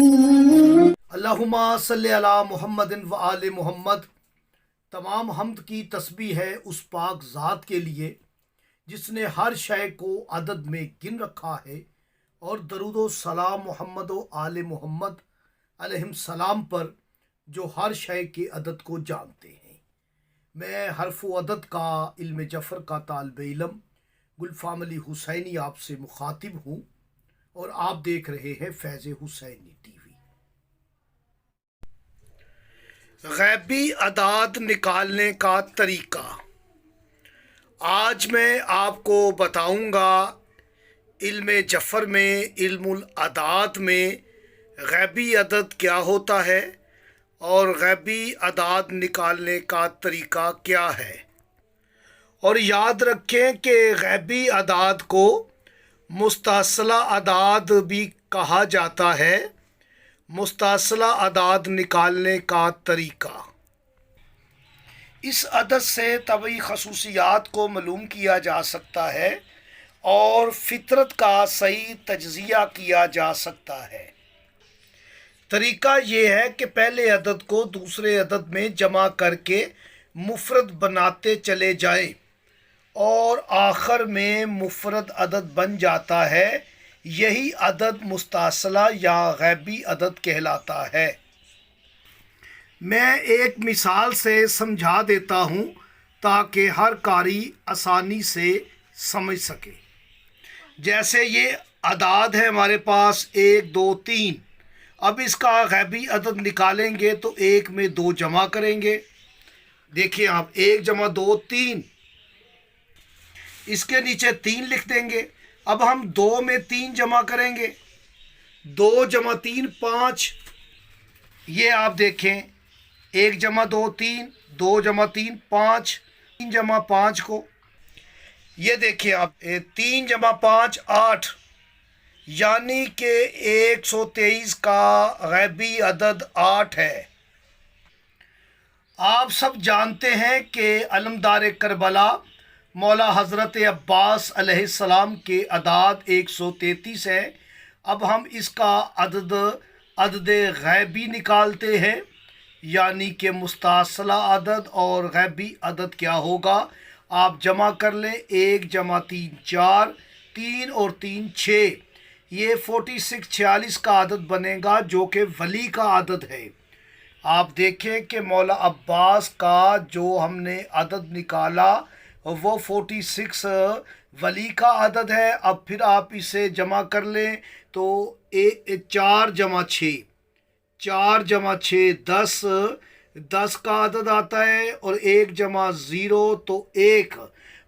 अल्लाहुम्मा सल्ली अला मुहम्मदिन व आले मुहम्मद। तमाम हमद की तस्बीह है उस पाक ज़ात के लिए जिसने हर शय को अदद में गिन रखा है, और दरूद सलाम मोहम्मद व आले मोहम्मद अलैहिम सलाम पर जो हर शय के अदद को जानते हैं। मैं हरफ अदद का इल्म जफ़र का तालिब इल्म गुलफ़ाम अली हुसैनी आपसे मुखातिब हूँ, और आप देख रहे हैं फैज़ हुसैनी टीवी। गैबी अदाद निकालने का तरीका आज मैं आपको बताऊंगा। इल्म जफ़र में, इल्मुल अदाद में गैबी अदद क्या होता है और गैबी अदाद निकालने का तरीका क्या है। और याद रखें कि गैबी अदाद को मुस्तासला अदाद भी कहा जाता है। मुस्तासला अदाद निकालने का तरीका, इस अदद से तबई खसूसियात को मालूम किया जा सकता है और फितरत का सही तज्जिया किया जा सकता है। तरीका ये है कि पहले अदद को दूसरे अदद में जमा करके मुफरद बनाते चले जाएं, और आखिर में मुफरद अदद बन जाता है। यही अदद मुस्तासला या गैबी अदद कहलाता है। मैं एक मिसाल से समझा देता हूँ ताकि हर कारी आसानी से समझ सके। जैसे ये अदाद है हमारे पास 1 2 3। अब इसका गैबी अदद निकालेंगे तो 1 में 2 जमा करेंगे। देखिए आप, 1 जमा 2 3, इसके नीचे 3 लिख देंगे। अब हम 2 में 3 जमा करेंगे, 2 जमा 3 5। ये आप देखें, 1 जमा 2 3, 2 जमा 3 5, 3 जमा 5 को ये देखिए आप, 3 जमा 5 8, यानी कि 123 का गैबी अदद 8 है। आप सब जानते हैं कि अलमदार करबला मौला हज़रत अब्बास अलैहिस्सलाम के अदाद 133 है। अब हम इसका अदद गैबी निकालते हैं, यानी कि मुस्तासला अदद और गैबी अदद क्या होगा। आप जमा कर लें, 1 जमा 3 4, 3 और 3 6, ये 46 46 का अदद बनेगा, जो कि वली का अदद है। आप देखें कि मौला अब्बास का जो हमने अदद निकाला वो 46 वली का अदद है। अब फिर आप इसे जमा कर लें तो 4 जमा 6, 4 जमा 6 10, 10 का अदद आता है, और 1 जमा 0 तो 1।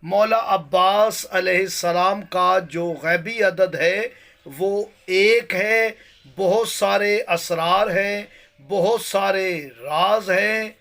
मौला अब्बास अलैहिस्सलाम का जो गैबी अदद है वो 1 है। बहुत सारे असरार हैं, बहुत सारे राज हैं,